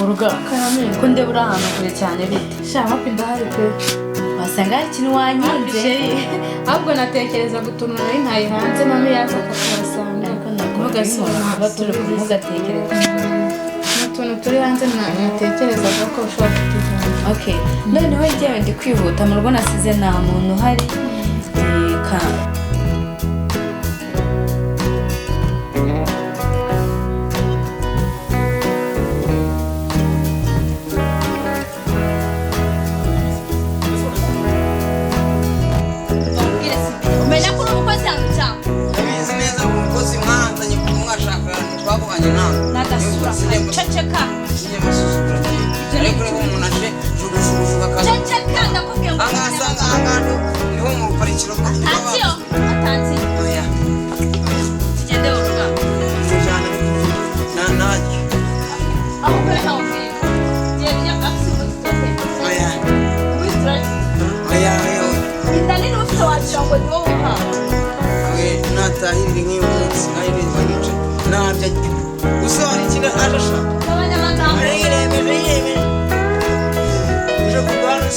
uruga ko ndebura ahantu kure cyane bite shama pindahari pe wasanga hari ikintu wanyinze ahubwo natekereza gutunura ari ntayi hanze mami yaza akasanga mugasoma turi kumugatekereza utuntu turi hanze natekerezaga ko ushobora kutuvana okay noneho njyewe ndi kwihuta mu rugo nasize nta muntu uhari Ceceka ariko umuntu aje jugujugujuga kaza ceceka ndakubwiye ngo angasanga ahantu niho mu parikiro atatiyo atati oya tugende uruga tujana nanaki aho kare hawo yeye absolute stope oya oya indani n'ufite wajango niwo uha awe natahirira nk'umunsi nk'iri ngice nabya usoni kina arasha abanyamaganga yeme je kugwana